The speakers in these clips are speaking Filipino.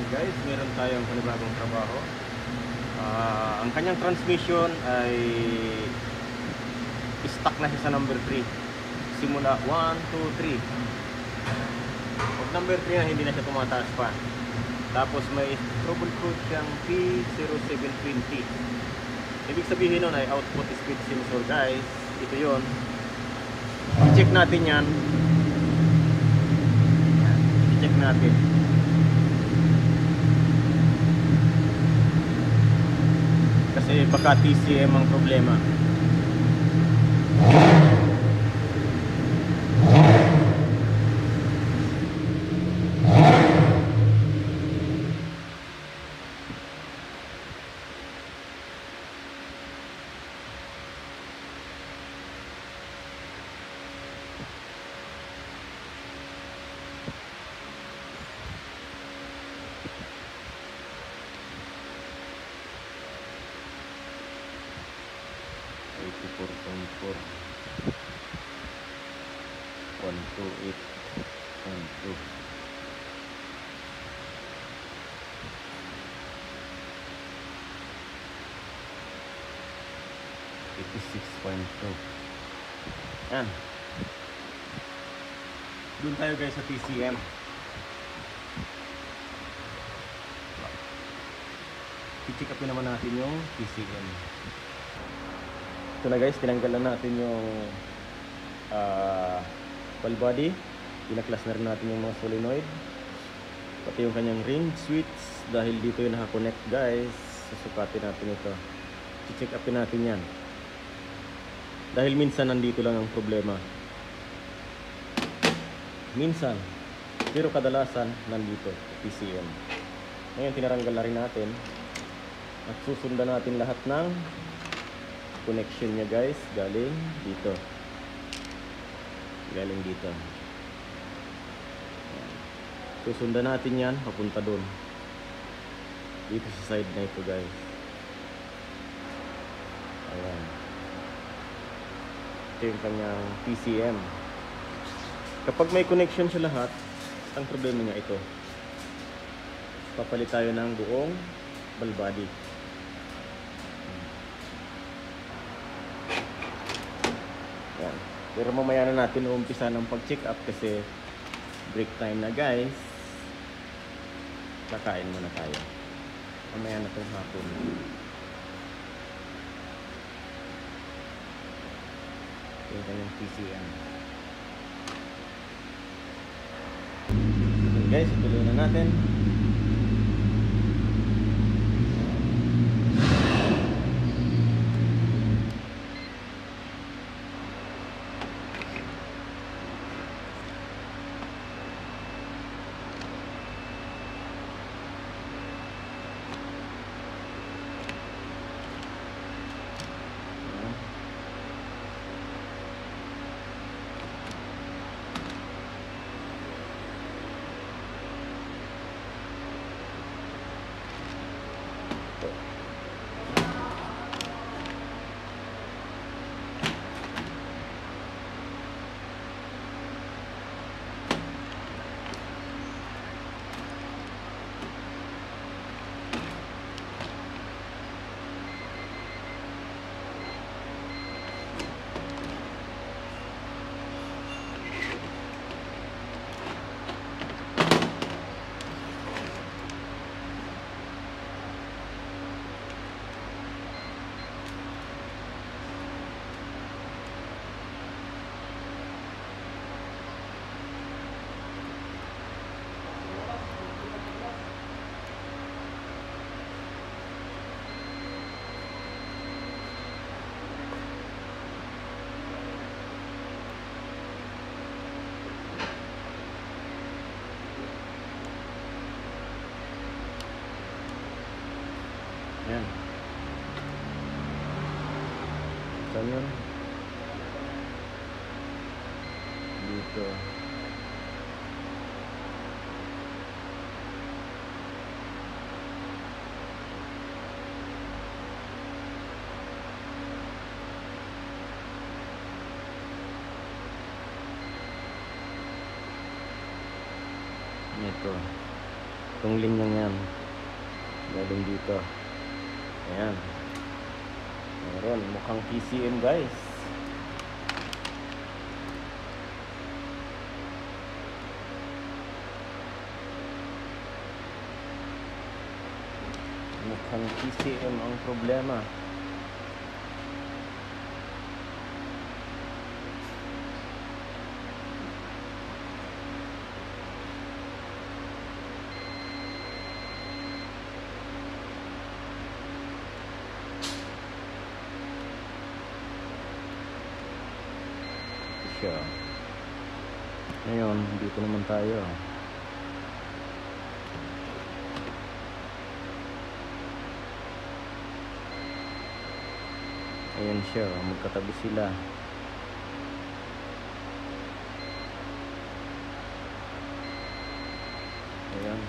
Guys, meron tayong panibagong trabaho. Ang kanyang transmission ay stuck na siya sa number 3. Simula 1, 2, 3. Pag number 3 na, hindi na siya tumataas pa. Tapos may troubleshoot siyang P0720. Ibig sabihin nun ay output speed sensor, guys. Ito yon. I-check natin yan. I-check natin. Kasi baka TCM ang problema. .4 128 12 86.2. Yan. Doon tayo guys sa TCM. I-check upin naman natin yung TCM. Ito na guys, tinanggalan natin yung ball body. Pinaklas na rin natin yung mga solenoid, pati yung kanyang ring switch, dahil dito yung nakakonect guys. Susukatin natin ito, i-check upin natin yan, dahil minsan nandito lang ang problema. Minsan, pero kadalasan nandito PCM. Ngayon tinaranggal na rin natin at susundan natin lahat ng connection niya guys, galing dito, galing dito. Susundan natin yan papunta doon, dito sa side na ito guys. Ayan, ito yung kanyang PCM. Kapag may connection siya lahat, ang problema niya ito, papalit tayo ng buong ball body. Yan. Pero mamaya na natin uumpisa ng pag-check up kasi break time na guys. Kakain muna tayo. Mamaya na itong hapon. Yung kanyang PCM. Okay guys, ituloy na natin. Yan. Saan yun? Dito. Ito. Itong Itong linyang yan galing dito. Ayan, meron mukhang PCM guys. Mukhang PCM ang problema. Siya. Ngayon, dito naman tayo. Ayan siya, magkatabi sila. Ayan.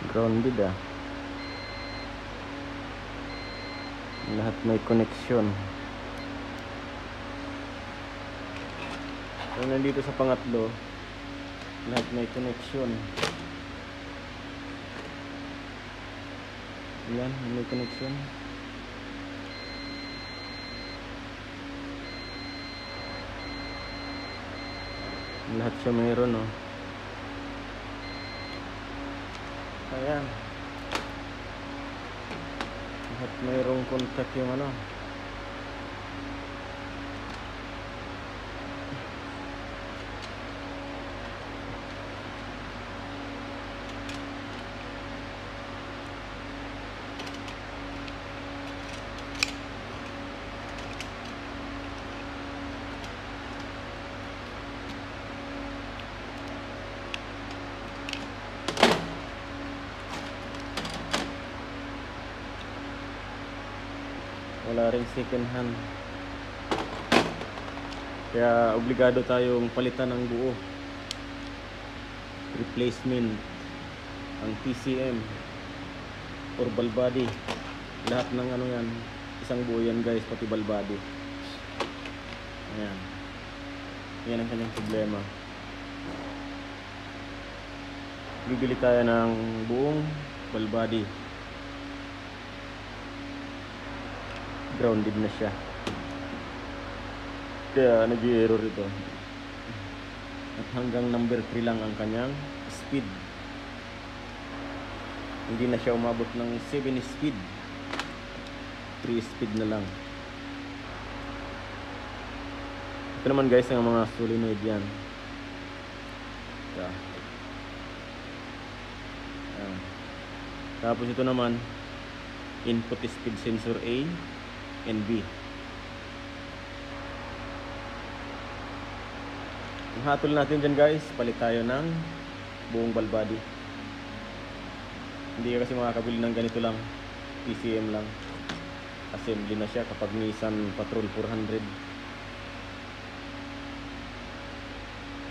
Grounded ah. Lahat may connection. So nandito sa pangatlo, lahat may connection. Yan, may connection. Lahat siya mayroon, oh. Ayan. Lahat mayroong contact yung ano. Wala ring second hand. Kaya obligado tayong palitan ng buo. Replacement ang PCM or ball body. Lahat ng ano yan, isang buo yan guys, pati ball body. Ayan. Yan ang kanyang problema. Bibili tayo ng buong ball body. Grounded na siya. Kaya nag-i-error ito. At hanggang number 3 lang ang kanyang speed. Hindi na siya umabot ng 7 speed. 3 speed na lang. Ito naman guys ang mga solenoid yan. Ito. Tapos ito naman input speed sensor A and B. Ang hatol natin dyan guys, palit tayo ng buong ball body. Hindi ka kasi makakabili ng ganito lang, PCM lang. Assembly na siya kapag Nissan Patrol 400.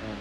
Ayan.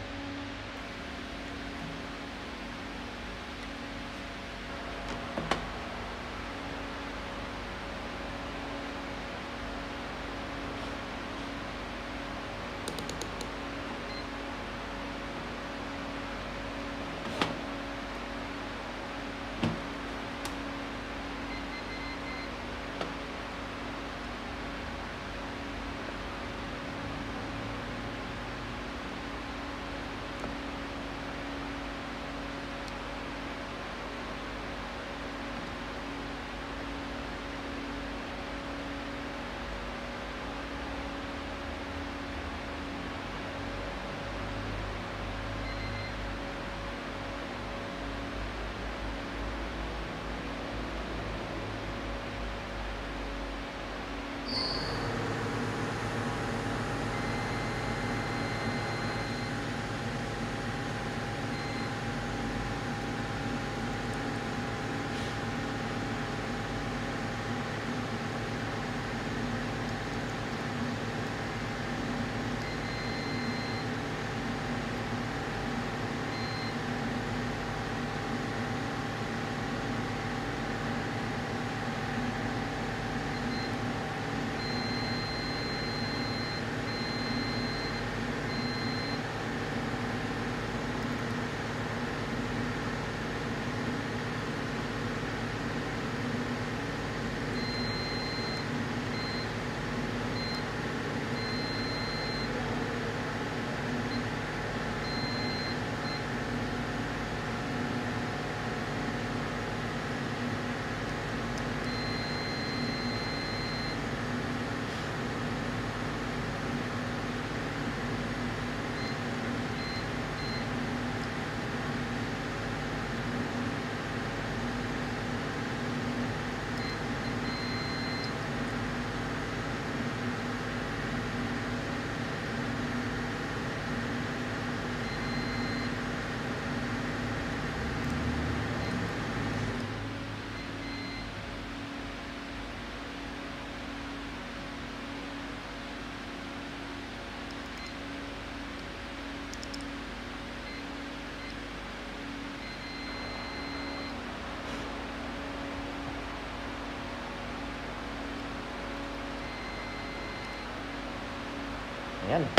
Ayan.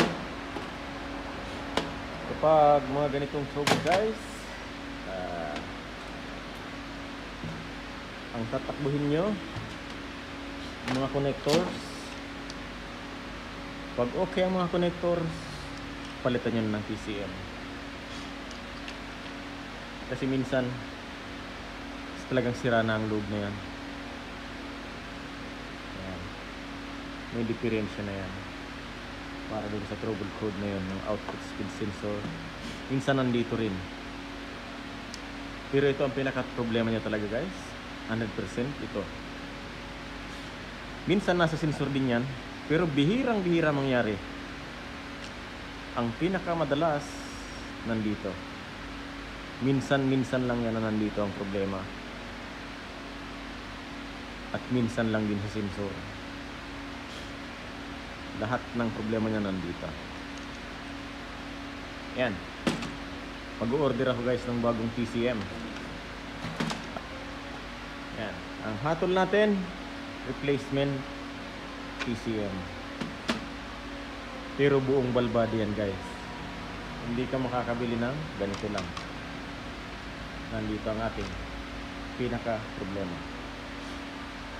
Kapag mga ganitong trouble guys, ang tatakbuhin nyo mga connectors. Pag okay ang mga connectors, palitan nyo ng PCM. Kasi minsan talagang sira na ang load na yan. Ayan. May diferensya na yan para dun sa trouble code na yun ng output speed sensor. Minsan nandito rin, pero ito ang pinaka problema niya talaga guys, 100% ito. Minsan nasa sensor din yan, pero bihirang-bihira mangyari. Ang pinakamadalas nandito. Minsan lang yan na nandito ang problema. At minsan lang din sa sensor. Lahat ng problema niya nandito. Yan. Mag-order ako guys ng bagong PCM. Yan. Ang hatol natin, replacement PCM. Pero buong balbadi yan guys. Hindi ka makakabili ng ganito lang. Nandito ang ating pinaka problema.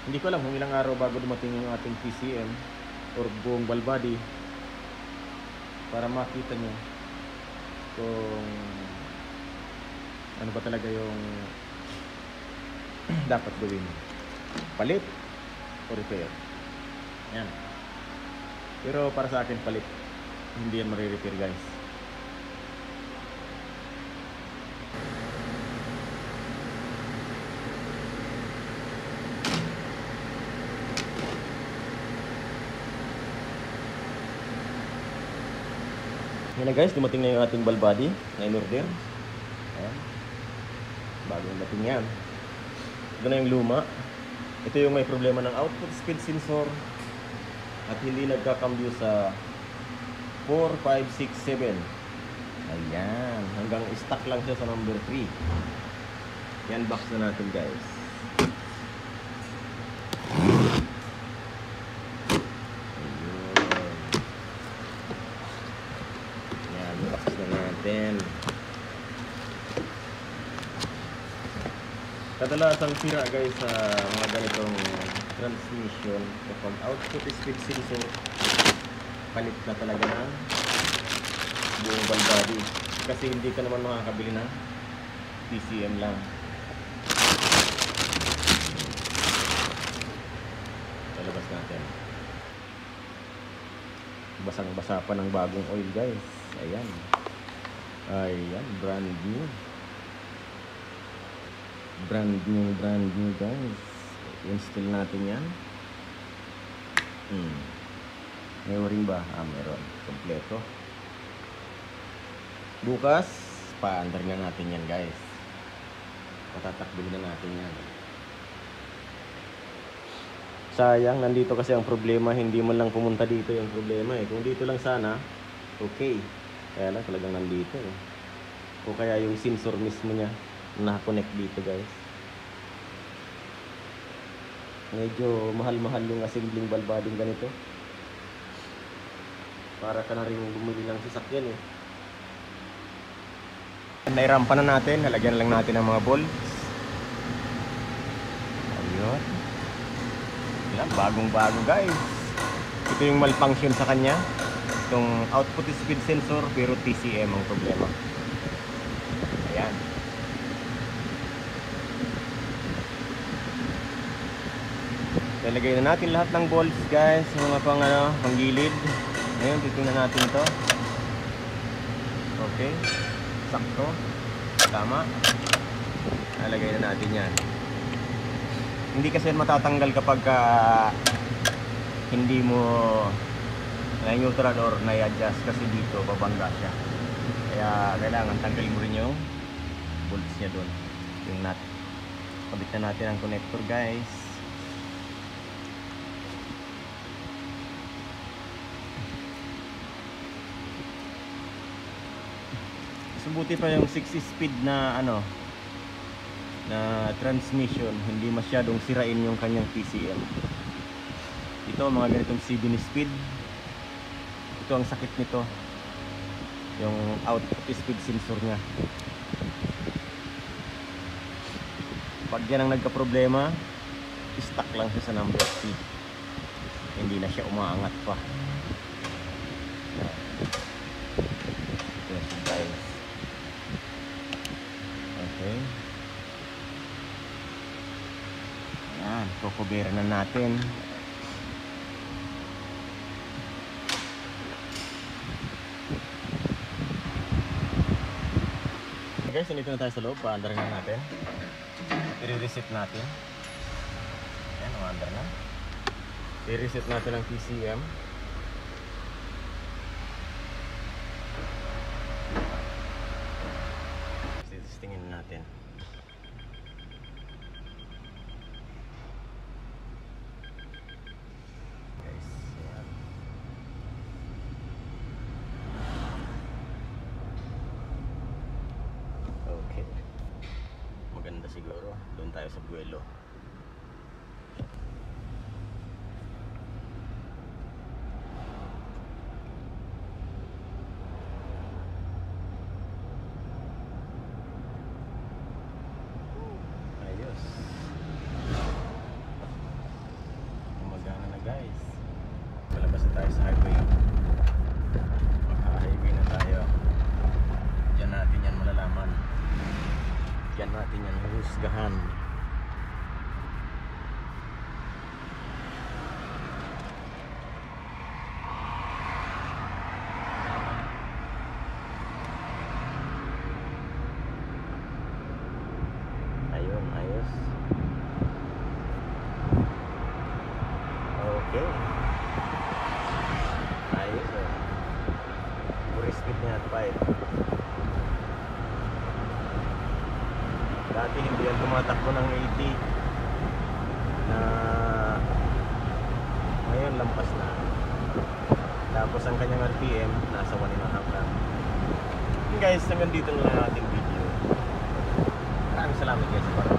Hindi ko alam kung ilang araw bago dumating yung ating PCM or buong balbadi para makita nyo kung ano ba talaga yung dapat gawin, palit o repair. Yan. Pero para sa akin palit, hindi yan marirepair guys. Yan na guys, dumating na yung ating balbadi na in-order. Ayan. Bagong dating yan. Ito na yung luma. Ito yung may problema ng output speed sensor at hindi nagkakambyo sa 4, 5, 6, 7. Ayan. Hanggang stuck lang siya sa number 3. Yan, box na natin guys. Kadalasang sira guys sa mga ganitong transmission kapag output speed sensor, palit na talaga ng buong balbadi kasi hindi ka naman makakabili ng PCM lang. Lalabas natin. Basang-basa pa ng bagong oil guys. Ayan. Ayan, brand new. Brand new guys. Install natin yan. May o-ring ba? Meron. Kompleto. Bukas paandar na natin yan guys. Patatakbil na natin yan. Sayang, nandito kasi ang problema. Hindi mo lang pumunta dito yung problema eh. Kung dito lang sana, okay. Kaya lang talagang nandito eh. O kaya yung sensor mismo niya naka-connect dito guys. Medyo mahal-mahal yung assembling balbading ganito. Para ka na rin bumili ng sasakyan eh. Nairampa na natin, halagyan lang natin ng mga bolts. Ayun. Yan, bagong-bago guys. Ito yung malfunction sa kanya. Itong output speed sensor pero TCM ang problema. Ayan. Lalagay na natin lahat ng bolts guys, mga panggilid. Ngayon titingnan natin ito. Okay. Sakto. Tama. Lalagay na natin yan. Hindi kasi matatanggal kapag hindi mo na-neutral or na-adjust kasi dito babangga siya. Kaya kailangan tanggalin mo rin yung bolts niya doon. Yung nut. Kabit na natin ang connector guys. Subuti pa yung 6-speed na na transmission, hindi masyadong sirain yung kanyang PCM. Ito mga ganitong 7 speed Ito ang sakit nito, yung out of speed sensor nya. Pag yan ang nagka-problema, stuck lang siya sa number 3, hindi na siya umaangat pa. Yes, guys. Okay, yan, kukubera na natin. Guys, nandito na tayo sa loob. Pa-under na natin. I-reset natin. Ayan, under na. I-reset natin ang PCM. Testingin natin. Guys, ayan. Okay. Maganda siguro. Doon tayo sa buwelo. Ayos. Gumagana na guys. Palabas na tayo sa highway. Maka-highway na tayo. Diyan natin yan malalaman. Diyan natin yan husgahan. Ayun, ayos. Okay. Ayos oh. Puri speed niya at 5. Dati hindi yan tumatakbo ng 80 na ngayon lampas na. Tapos ang kanyang RPM nasa 1.5 lang. Guys, hanggang dito na lang ating video. Maraming salamat guys.